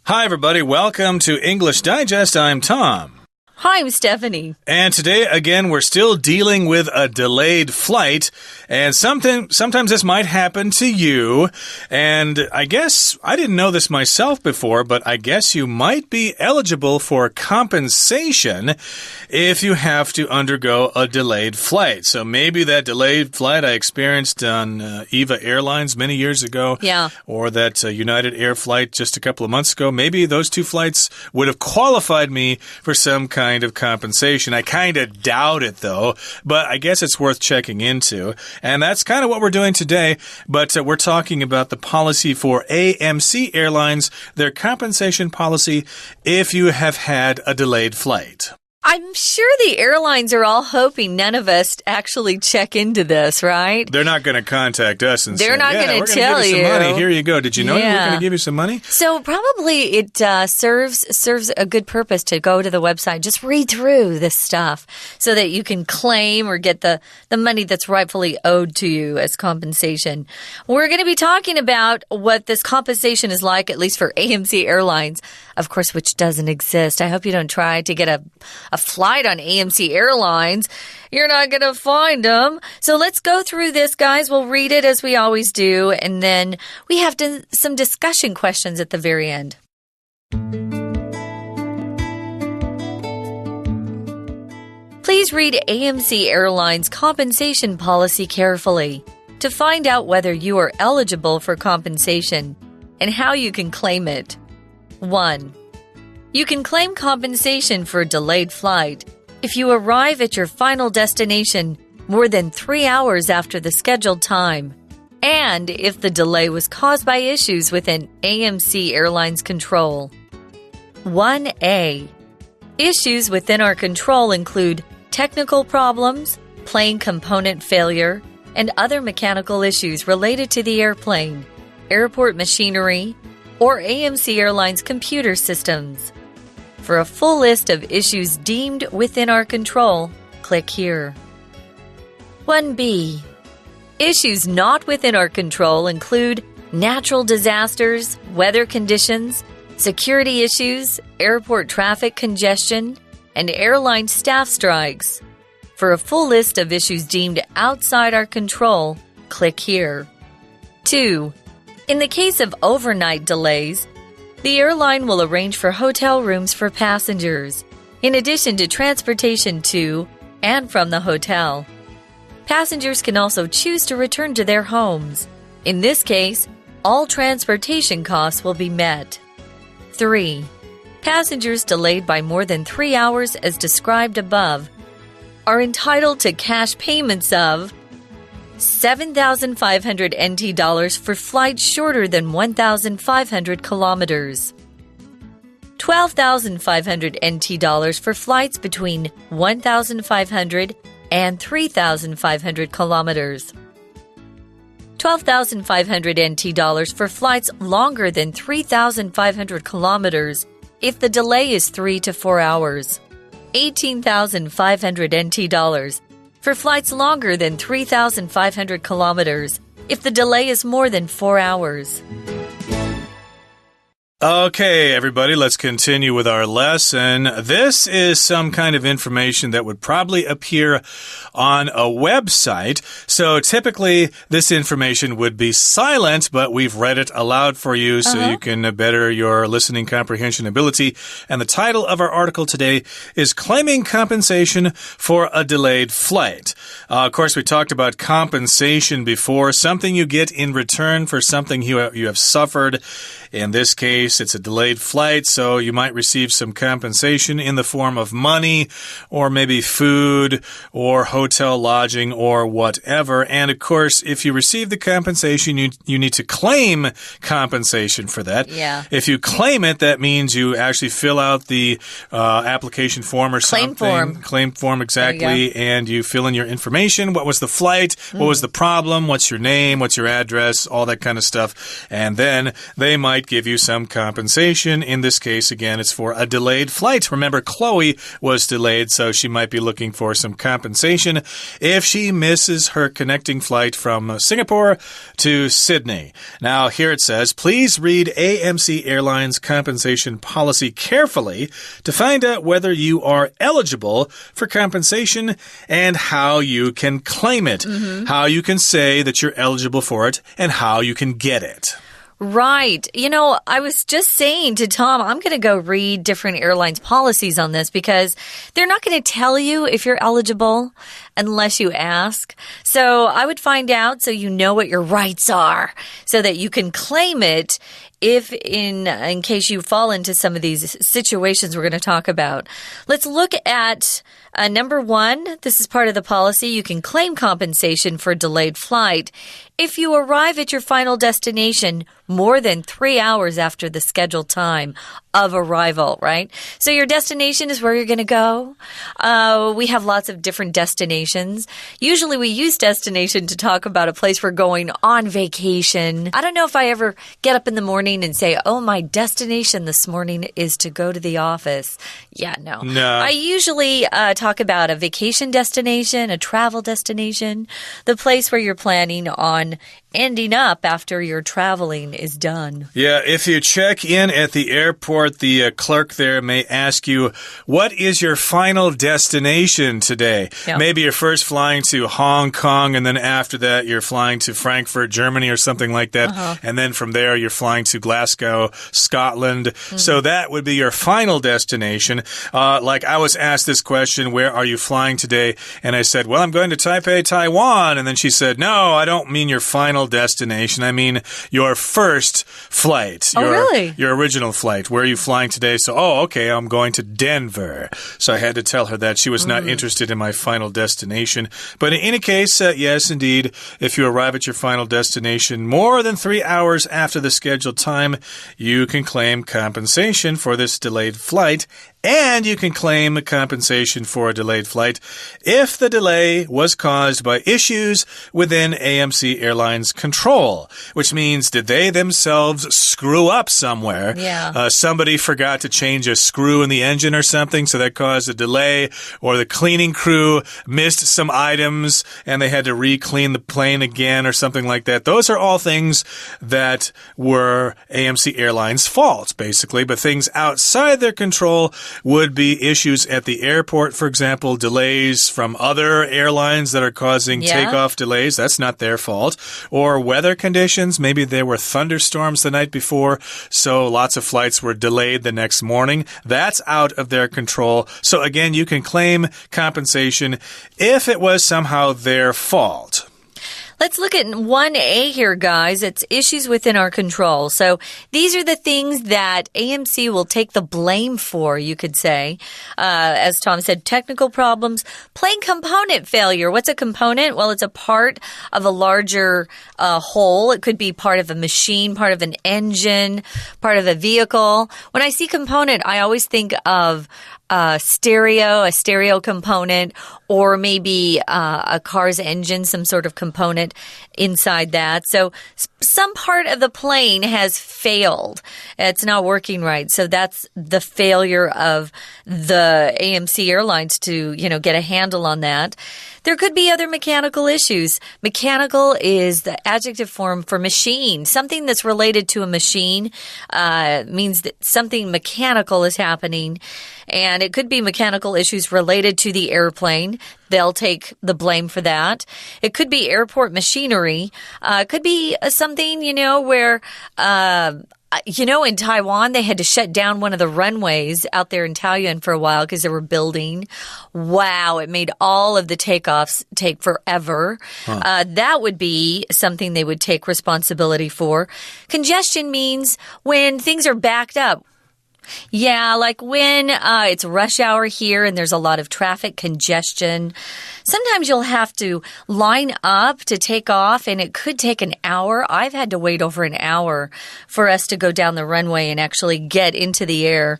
Hi, everybody. Welcome to English Digest. I'm Tom. Hi, I'm Stephanie. And today, again, we're still dealing with a delayed flight. And sometimes this might happen to you. And I guess I didn't know this myself before, but I guess you might be eligible for compensation if you have to undergo a delayed flight. So maybe that delayed flight I experienced on EVA Airlines many years ago. Yeah. Or that United Air flight just a couple of months ago. Maybe those two flights would have qualified me for some kind of compensation. I kind of doubt it, though, but I guess it's worth checking into. And that's kind of what we're doing today, but we're talking about the policy for AMC Airlines, their compensation policy if you have had a delayed flight. I'm sure the airlines are all hoping none of us actually check into this, right? They're not going to contact us and They're say, not going to tell you. you. Some money. Here you go. Did you know we were going to give you some money? So probably it serves a good purpose to go to the website. Just read through this stuff so that you can claim or get the money that's rightfully owed to you as compensation. We're going to be talking about what this compensation is like, at least for AMC Airlines, of course, which doesn't exist. I hope you don't try to get a flight on AMC Airlines. You're not going to find them. So let's go through this, guys. We'll read it as we always do. And then we have some discussion questions at the very end. Please read AMC Airlines compensation policy carefully to find out whether you are eligible for compensation and how you can claim it. 1. You can claim compensation for a delayed flight if you arrive at your final destination more than 3 hours after the scheduled time, and if the delay was caused by issues within AMC Airlines control. 1A. Issues within our control include technical problems, plane component failure, and other mechanical issues related to the airplane, airport machinery, or AMC Airlines computer systems. For a full list of issues deemed within our control, click here. 1B. Issues not within our control include natural disasters, weather conditions, security issues, airport traffic congestion, and airline staff strikes. For a full list of issues deemed outside our control, click here. 2. In the case of overnight delays, the airline will arrange for hotel rooms for passengers, in addition to transportation to and from the hotel. Passengers can also choose to return to their homes. In this case, all transportation costs will be met. 3. Passengers delayed by more than 3 hours as described above are entitled to cash payments of 7,500 NT dollars for flights shorter than 1,500 kilometers. 12,500 NT dollars for flights between 1,500 and 3,500 kilometers. 12,500 NT dollars for flights longer than 3,500 kilometers if the delay is 3 to 4 hours. 18,500 NT dollars for flights longer than 3,500 kilometers if the delay is more than 4 hours. Okay, everybody, let's continue with our lesson. This is some kind of information that would probably appear on a website. So typically, this information would be silent, but we've read it aloud for you so you can better your listening comprehension ability. And the title of our article today is Claiming Compensation for a Delayed Flight. Of course, we talked about compensation before, something you get in return for something you have suffered. In this case, it's a delayed flight, so you might receive some compensation in the form of money or maybe food or hotel lodging or whatever. And of course, if you receive the compensation, you need to claim compensation for that. Yeah. If you claim it, that means you actually fill out the application form or something. Claim form, exactly. And you fill in your information. What was the flight? What was the problem? What's your name? What's your address? All that kind of stuff. And then they might give you some compensation. In this case, again, it's for a delayed flight. Remember, Chloe was delayed, so she might be looking for some compensation if she misses her connecting flight from Singapore to Sydney. Now, here it says, please read AMC Airlines compensation policy carefully to find out whether you are eligible for compensation and how you can claim it, how you can say that you're eligible for it, and how you can get it. Right. You know, I was just saying to Tom, I'm going to go read different airlines' policies on this because they're not going to tell you if you're eligible unless you ask. So I would find out so you know what your rights are so that you can claim it if in case you fall into some of these situations we're going to talk about. Let's look at number 1. This is part of the policy. You can claim compensation for a delayed flight if you arrive at your final destination more than 3 hours after the scheduled time of arrival, right? So your destination is where you're going to go. We have lots of different destinations. Usually we use destination to talk about a place we're going on vacation. I don't know if I ever get up in the morning and say, oh, my destination this morning is to go to the office. Yeah, no. I usually talk about a vacation destination, a travel destination, the place where you're planning on ending up after your traveling is done. Yeah, if you check in at the airport, the clerk there may ask you, what is your final destination today? Yeah. Maybe you're first flying to Hong Kong, and then after that, you're flying to Frankfurt, Germany, or something like that. And then from there, you're flying to Glasgow, Scotland. So that would be your final destination. Like I was asked this question, where are you flying today? And I said, well, I'm going to Taipei, Taiwan. And then she said, no, I don't mean your final destination. I mean your first flight. Really? Your original flight. Where are you flying today? So, okay, I'm going to Denver. So I had to tell her that she was not interested in my final destination. But in any case, yes, indeed, if you arrive at your final destination more than 3 hours after the scheduled time, you can claim compensation for this delayed flight. And you can claim compensation for a delayed flight if the delay was caused by issues within AMC Airlines' control, which means did they themselves screw up somewhere? Yeah. Somebody forgot to change a screw in the engine or something, so that caused a delay, or the cleaning crew missed some items and they had to re-clean the plane again or something like that. Those are all things that were AMC Airlines' fault, basically, but things outside their control would be issues at the airport, for example, delays from other airlines that are causing takeoff delays. That's not their fault. Or weather conditions. Maybe there were thunderstorms the night before, so lots of flights were delayed the next morning. That's out of their control. So again, you can claim compensation if it was somehow their fault. Let's look at 1A here, guys. It's issues within our control. So these are the things that AMC will take the blame for, you could say. As Tom said, technical problems, plane component failure. What's a component? Well, it's a part of a larger whole. It could be part of a machine, part of an engine, part of a vehicle. When I see component, I always think of a stereo component, or maybe a car's engine, some sort of component inside that. So some part of the plane has failed. It's not working right. So that's the failure of the AMC Airlines to, get a handle on that. There could be other mechanical issues. Mechanical is the adjective form for machine. Something that's related to a machine means that something mechanical is happening. And it could be mechanical issues related to the airplane. They'll take the blame for that. It could be airport machinery. It could be something, where... in Taiwan, they had to shut down one of the runways out there in Taoyuan for a while because they were building. Wow, it made all of the takeoffs take forever. That would be something they would take responsibility for. Congestion means when things are backed up. Yeah, like when it's rush hour here and there's a lot of traffic congestion. Sometimes you'll have to line up to take off, and it could take an hour. I've had to wait over an hour for us to go down the runway and actually get into the air.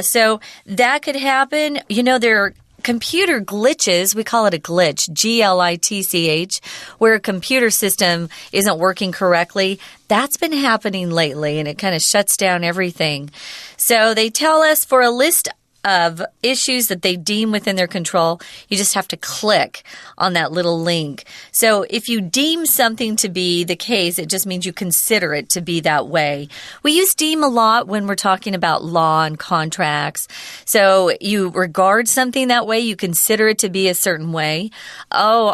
So that could happen. There are computer glitches, we call it a glitch, Glitch, where a computer system isn't working correctly. That's been happening lately, and it kind of shuts down everything. So they tell us for a list of issues that they deem within their control, you just have to click on that little link. So if you deem something to be the case, it just means you consider it to be that way. We use deem a lot when we're talking about law and contracts. So you regard something that way, you consider it to be a certain way. Oh,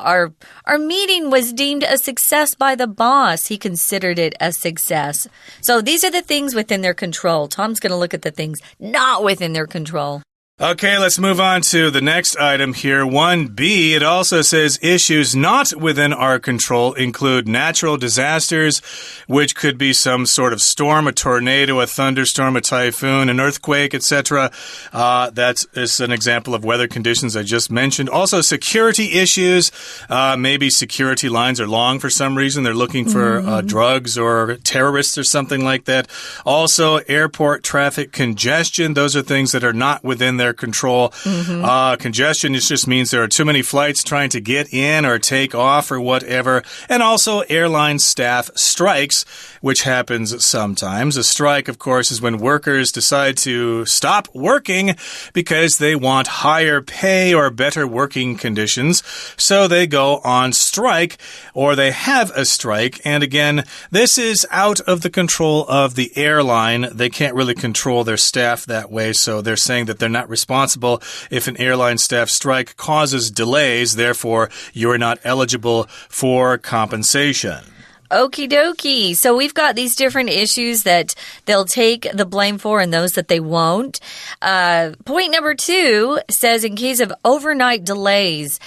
our meeting was deemed a success by the boss. He considered it a success. So these are the things within their control. Tom's going to look at the things not within their control. Okay, let's move on to the next item here. 1B, it also says issues not within our control include natural disasters, which could be some sort of storm, a tornado, a thunderstorm, a typhoon, an earthquake, etc. That is an example of weather conditions I just mentioned. Also, security issues. Maybe security lines are long for some reason. They're looking for drugs or terrorists or something like that. Also, airport traffic congestion. Those are things that are not within their control. Congestion just means there are too many flights trying to get in or take off or whatever. And also airline staff strikes, which happens sometimes. A strike, of course, is when workers decide to stop working because they want higher pay or better working conditions. So they go on strike, or they have a strike. And again, this is out of the control of the airline. They can't really control their staff that way. So they're saying that they're not responsible if an airline staff strike causes delays. Therefore, you are not eligible for compensation. Okie dokie. So we've got these different issues that they'll take the blame for and those that they won't. Point number 2 says in case of overnight delays,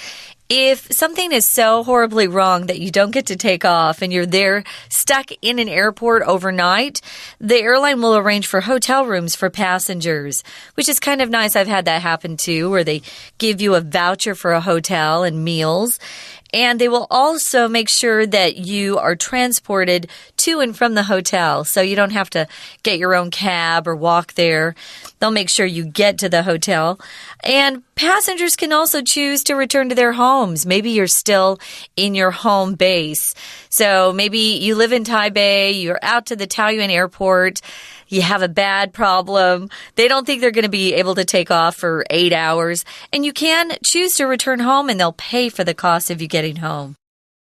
if something is so horribly wrong that you don't get to take off and you're there stuck in an airport overnight, the airline will arrange for hotel rooms for passengers, which is kind of nice. I've had that happen too, where they give you a voucher for a hotel and meals. And they will also make sure that you are transported to and from the hotel, so you don't have to get your own cab or walk there. They'll make sure you get to the hotel. And passengers can also choose to return to their homes. Maybe you're still in your home base. So maybe you live in Taipei, you're out to the Taoyuan airport, you have a bad problem. They don't think they're going to be able to take off for 8 hours. And you can choose to return home, and they'll pay for the cost of you getting home.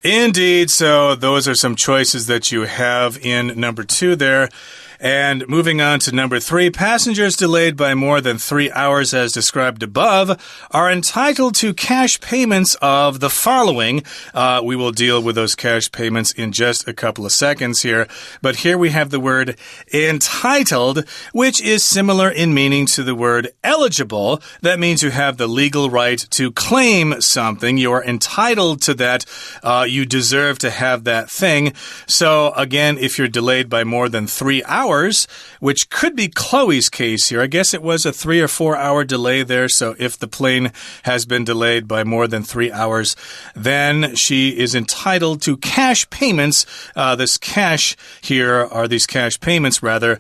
Indeed. So those are some choices that you have in number 2 there. And moving on to number 3, passengers delayed by more than 3 hours as described above are entitled to cash payments of the following. We will deal with those cash payments in just a couple of seconds here. But here we have the word entitled, which is similar in meaning to the word eligible. That means you have the legal right to claim something. You are entitled to that. You deserve to have that thing. So again, if you're delayed by more than 3 hours, which could be Chloe's case here. I guess it was a 3 or 4 hour delay there. So if the plane has been delayed by more than 3 hours, then she is entitled to cash payments. This cash here, or these cash payments rather,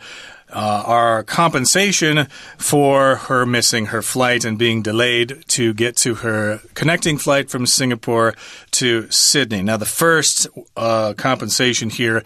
are compensation for her missing her flight and being delayed to get to her connecting flight from Singapore to Sydney. Now, the first compensation here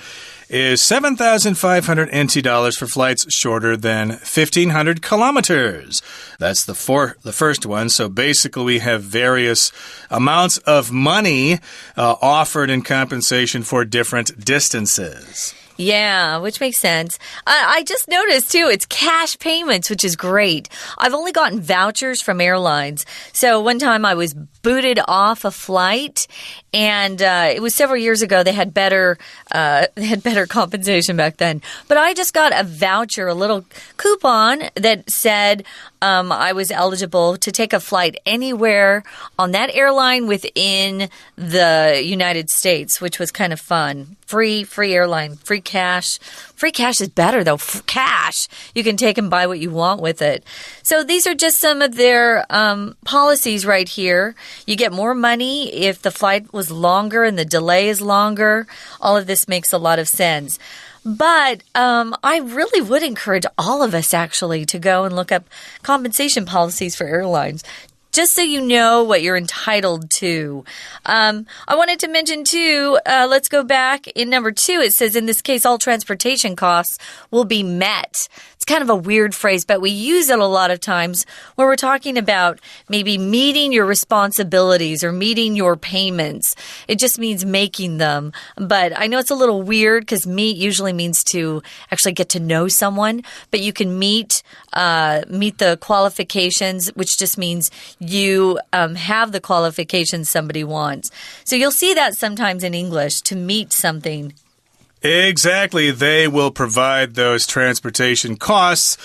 is 7,500 NT dollars for flights shorter than 1,500 kilometers. That's the first one. So basically, we have various amounts of money offered in compensation for different distances. Yeah, which makes sense. I just noticed, too, it's cash payments, which is great. I've only gotten vouchers from airlines. So one time I was booted off a flight, and it was several years ago. They had better compensation back then. But I just got a voucher, a little coupon that said I was eligible to take a flight anywhere on that airline within the United States, which was kind of fun. Free airline, free cash. Free cash is better, though. Cash. You can take and buy what you want with it. So these are just some of their policies right here. You get more money if the flight was longer and the delay is longer. All of this makes a lot of sense. But I really would encourage all of us, actually, to go and look up compensation policies for airlines. just so you know what you're entitled to. I wanted to mention too, let's go back in number 2. It says, in this case, all transportation costs will be met. It's kind of a weird phrase, but we use it a lot of times when we're talking about maybe meeting your responsibilities or meeting your payments. It just means making them. But I know it's a little weird because meet usually means to actually get to know someone, but you can meet the qualifications, which just means you have the qualifications somebody wants. So you'll see that sometimes in English, to meet something. Exactly. They will provide those transportation costs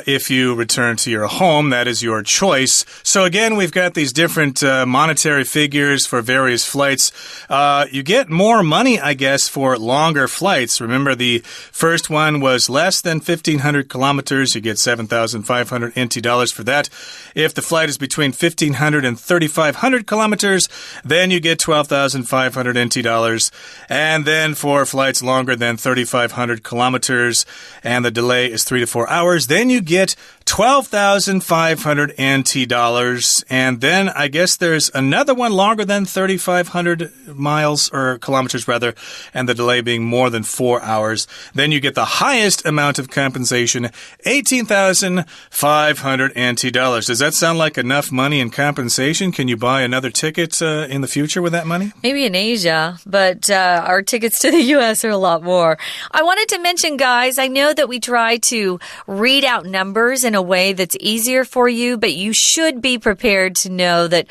if you return to your home. That is your choice. So again, we've got these different monetary figures for various flights. You get more money, I guess, for longer flights. Remember, the first one was less than 1,500 kilometers. You get 7,500 NT dollars for that. If the flight is between 1,500 and 3,500 kilometers, then you get 12,500 NT dollars. And then for flights longer than 3,500 kilometers and the delay is 3 to 4 hours, then you get 12,500 NT dollars. And then I guess there's another one longer than 3,500 miles or kilometers rather, and the delay being more than 4 hours. Then you get the highest amount of compensation, 18,500 NT dollars. Does that sound like enough money in compensation? Can you buy another ticket in the future with that money? Maybe in Asia, but our tickets to the U.S. are a lot more. I wanted to mention, guys, I know that we try to read out numbers in a way that's easier for you, but you should be prepared to know that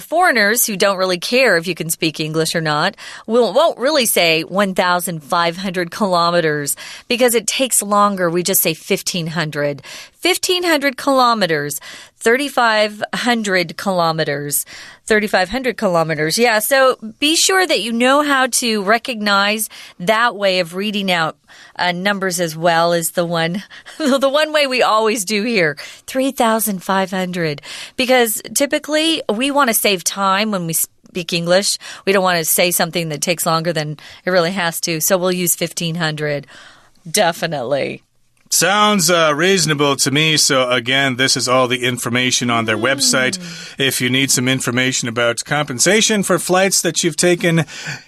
foreigners who don't really care if you can speak English or not won't really say 1,500 kilometers because it takes longer. We just say 1,500. 1,500 kilometers, 3,500 kilometers. 3,500 kilometers. Yeah, so be sure that you know how to recognize that way of reading out numbers as well as the one way we always do here, 3,500. Because typically we want to save time when we speak English. We don't want to say something that takes longer than it really has to, so we'll use 1,500. Definitely. Sounds reasonable to me. So again, this is all the information on their website. If you need some information about compensation for flights that you've taken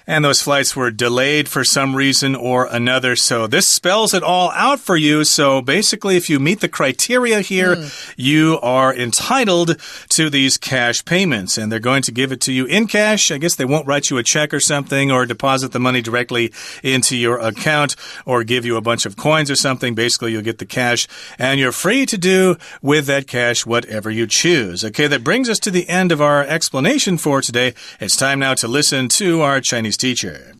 and those flights were delayed for some reason or another. So this spells it all out for you. So basically, if you meet the criteria here, you are entitled to these cash payments and they're going to give it to you in cash. I guess they won't write you a check or something or deposit the money directly into your account or give you a bunch of coins or something. Basically, you'll get the cash, and you're free to do with that cash whatever you choose. Okay, that brings us to the end of our explanation for today. It's time now to listen to our Chinese teacher.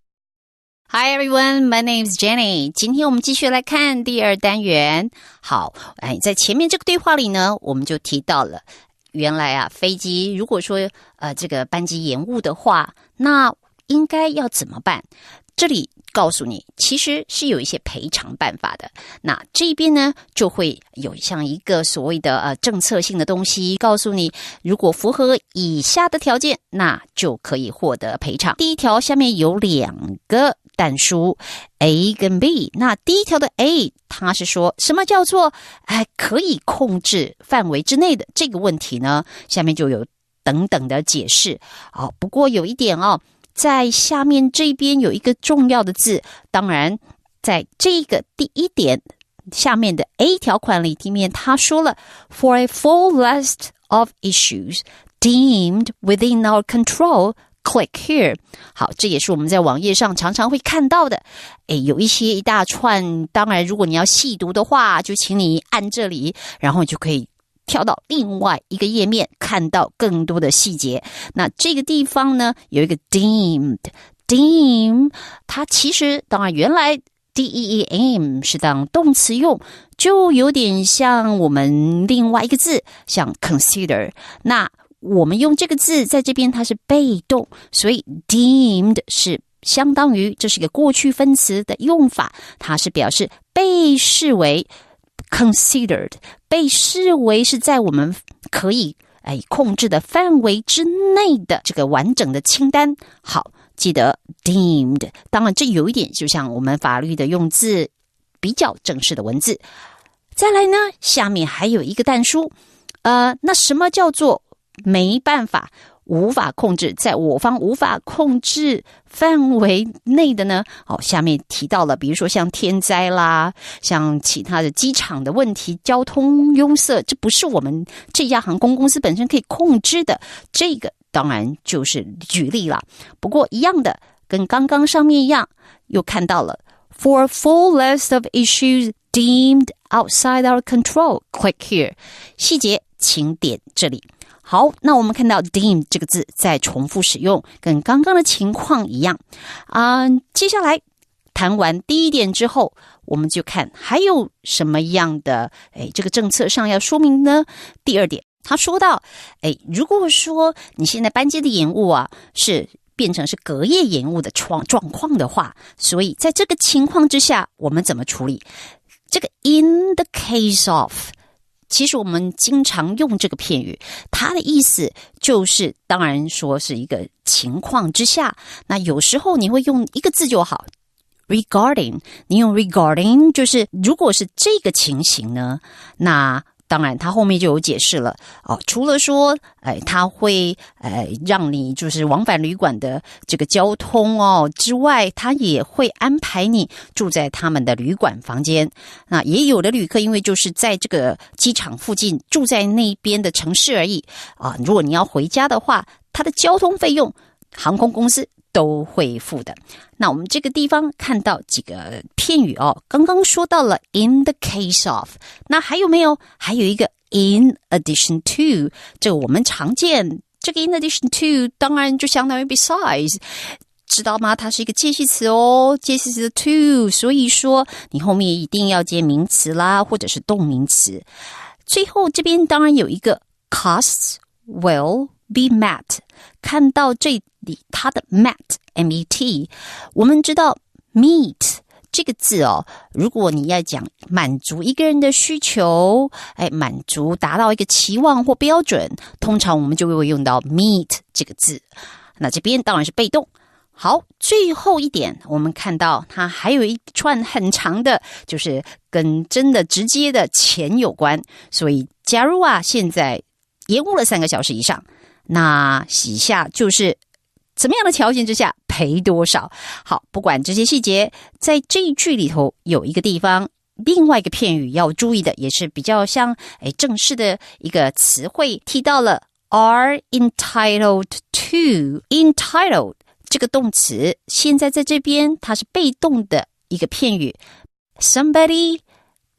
Hi everyone, my name is Jenny. 今天我们继续来看第二单元。好，在前面这个对话里呢，我们就提到了，原来啊，飞机如果说这个班机延误的话，那应该要怎么办？这里告诉你，其实是有一些赔偿办法的。那这边呢，就会有像一个所谓的政策性的东西，告诉你，如果符合以下的条件，那就可以获得赔偿。第一条下面有两个但书 A 跟 B。那第一条的 A， 它是说什么叫做可以控制范围之内的这个问题呢？下面就有等等的解释。不过有一点在下面这边有一个重要的字，当然在这个第一点下面的 A 条款里面他说了 For a full list of issues deemed within our control, click here. 好，这也是我们在网页上常常会看到的。有一大串，当然如果你要细读的话，就请你按这里，然后你就可以跳到另外一个页面，看到更多的细节。那这个地方呢，有一个 deem， 它其实当然原来 deem 是当动词用，就有点像我们另外一个字，像 consider。那我们用这个字在这边它是被动，所以 deemed 是相当于这是一个过去分词的用法，它是表示被视为considered， 被视为是在我们可以控制的范围之内的这个完整的清单。好，记得 deemed， 当然这有一点就像我们法律的用字比较正式的文字。再来呢，下面还有一个但书，那什么叫做没办法无法控制，在我方无法控制范围内的呢，下面提到了比如说像天灾啦，像其他的机场的问题，交通拥塞，这不是我们这家航空公司本身可以控制的，这个当然就是举例啦。不过一样的，跟刚刚上面一样，又看到了 For a full list of issues deemed outside our control, click here. 细节请点这里。好，那我们看到 deemed 这个字再重复使用，跟刚刚的情况一样。接下来谈完第一点之后，我们就看还有什么样的这个政策上要说明呢？第二点，他说到如果说你现在班机的延误啊，是变成是隔夜延误的状况的话，所以在这个情况之下，我们怎么处理？这个 in the case of， 其实我们经常用这个片语，它的意思就是当然说是一个情况之下，那有时候你会用一个字就好， regarding， 你用 regarding 就是如果是这个情形呢，那当然他后面就有解释了除了说他会让你就是往返旅馆的这个交通之外，他也会安排你住在他们的旅馆房间。那也有的旅客因为就是在这个机场附近住在那边的城市而已如果你要回家的话，他的交通费用航空公司都会付的。那我们这个地方看到几个片语刚刚说到了 in the case of， 那还有没有？还有一个 in addition to， 这个我们常见，这个 in addition to 当然就相当于 besides， 知道吗？它是一个介系词介系词的 to， 所以说你后面一定要接名词啦，或者是动名词。最后这边当然有一个 costs will be met， 看到这里它的 met M-E-T， 我们知道 meet 这个字如果你要讲满足一个人的需求，满足达到一个期望或标准，通常我们就会用到 meet 这个字。那这边当然是被动。好，最后一点我们看到它还有一串很长的，就是跟真的直接的钱有关，所以假如现在延误了3个小时以上，那以下就是怎么样的条件之下赔多少。好，不管这些细节，在这一句里头有一个地方，另外一个片语要注意的，也是比较像正式的一个词汇，提到了 are entitled to。 entitled 这个动词现在在这边它是被动的一个片语， somebody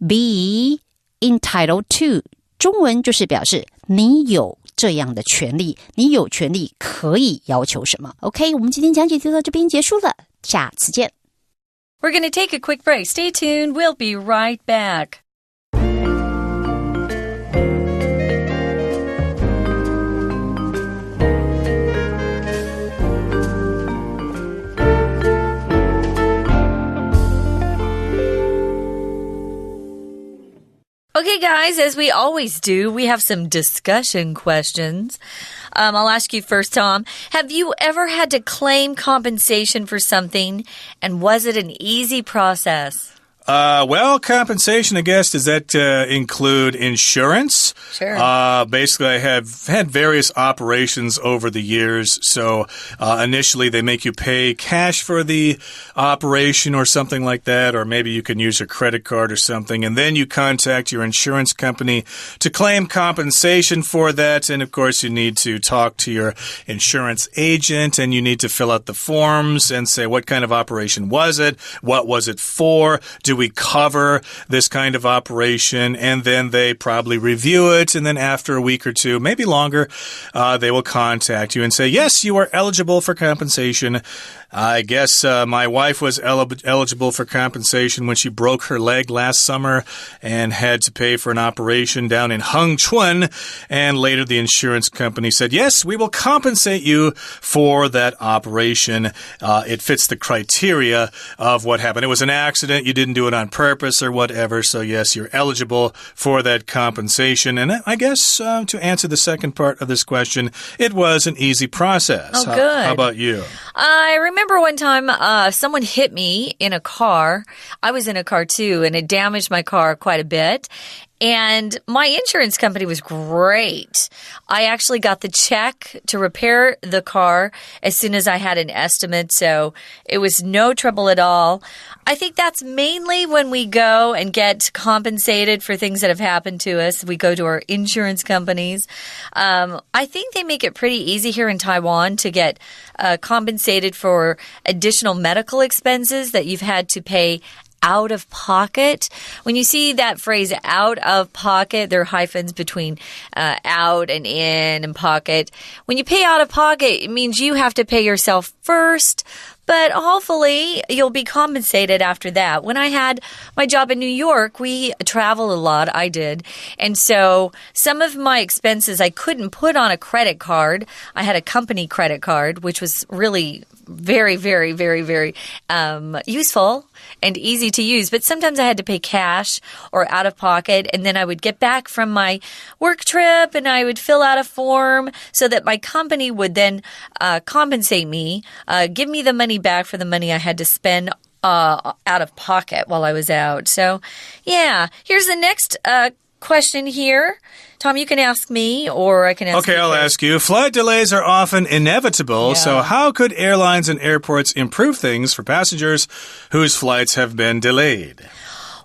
be entitled to， 中文就是表示你有这样的权利，你有权利可以要求什么。 OK， 我们今天讲解就到这边结束了，下次见。 We're going to take a quick break. Stay tuned. We'll be right back. Okay, guys, as we always do, we have some discussion questions. I'll ask you first, Tom. Have you ever had to claim compensation for something, and was it an easy process? Well, compensation, I guess, does that include insurance? Sure. Basically, I have had various operations over the years. So initially, they make you pay cash for the operation or something like that, or maybe you can use a credit card or something. And then you contact your insurance company to claim compensation for that. And of course, you need to talk to your insurance agent, and you need to fill out the forms and say, what kind of operation was it? What was it for? Do we cover this kind of operation? And then they probably review it, and then after a week or two, maybe longer, they will contact you and say, yes, you are eligible for compensation. I guess my wife was eligible for compensation when she broke her leg last summer and had to pay for an operation down in Hengchuan. And later the insurance company said, yes, we will compensate you for that operation. It fits the criteria of what happened. It was an accident. You didn't do it on purpose or whatever. So yes, you're eligible for that compensation. And I guess to answer the second part of this question, it was an easy process. Oh, good. How about you? I remember one time someone hit me in a car. I was in a car too, and it damaged my car quite a bit. And my insurance company was great. I actually got the check to repair the car as soon as I had an estimate, so it was no trouble at all. I think that's mainly when we go and get compensated for things that have happened to us. We go to our insurance companies. I think they make it pretty easy here in Taiwan to get compensated for additional medical expenses that you've had to pay out of pocket. When you see that phrase out of pocket, there are hyphens between out and in and pocket. When you pay out of pocket, it means you have to pay yourself first. But hopefully, you'll be compensated after that. When I had my job in New York, we traveled a lot. I did. And so some of my expenses I couldn't put on a credit card. I had a company credit card, which was really very, very, very, very useful and easy to use. But sometimes I had to pay cash or out of pocket. And then I would get back from my work trip and I would fill out a form so that my company would then compensate me, give me the money back for the money I had to spend out of pocket while I was out. So, yeah, here's the next question here. Tom, you can ask me or I can ask you. Okay, I'll ask you. Flight delays are often inevitable, so how could airlines and airports improve things for passengers whose flights have been delayed?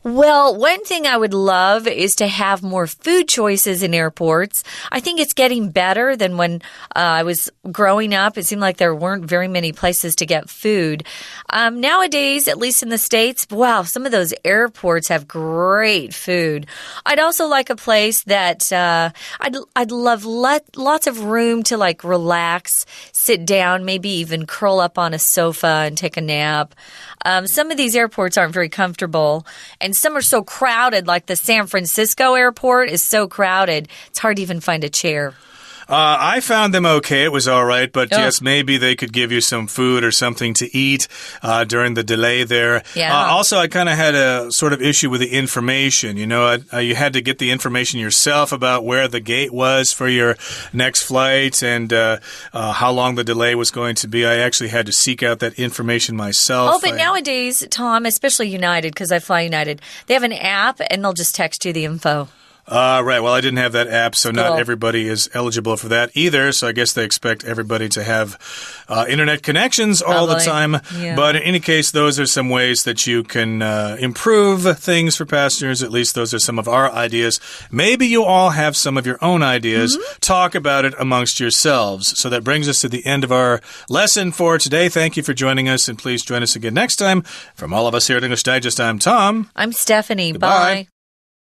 Well, one thing I would love is to have more food choices in airports. I think it's getting better than when I was growing up. It seemed like there weren't very many places to get food. Nowadays, at least in the States, wow, some of those airports have great food. I'd also like a place that I'd love lots of room to like relax, sit down, maybe even curl up on a sofa and take a nap. Some of these airports aren't very comfortable, and some are so crowded, like the San Francisco airport is so crowded, it's hard to even find a chair. I found them okay. It was all right, but yes, maybe they could give you some food or something to eat during the delay there. Yeah. Also, I kind of had a sort of issue with the information. You know, you had to get the information yourself about where the gate was for your next flight and how long the delay was going to be. I actually had to seek out that information myself. Oh, but nowadays, Tom, especially United, because I fly United, they have an app and they'll just text you the info. Right. Well, I didn't have that app, so not everybody is eligible for that either. So I guess they expect everybody to have internet connections all the time. Yeah. But in any case, those are some ways that you can improve things for passengers. At least those are some of our ideas. Maybe you all have some of your own ideas. Talk about it amongst yourselves. So that brings us to the end of our lesson for today. Thank you for joining us, and please join us again next time. From all of us here at English Digest, I'm Tom. I'm Stephanie. Goodbye. Bye.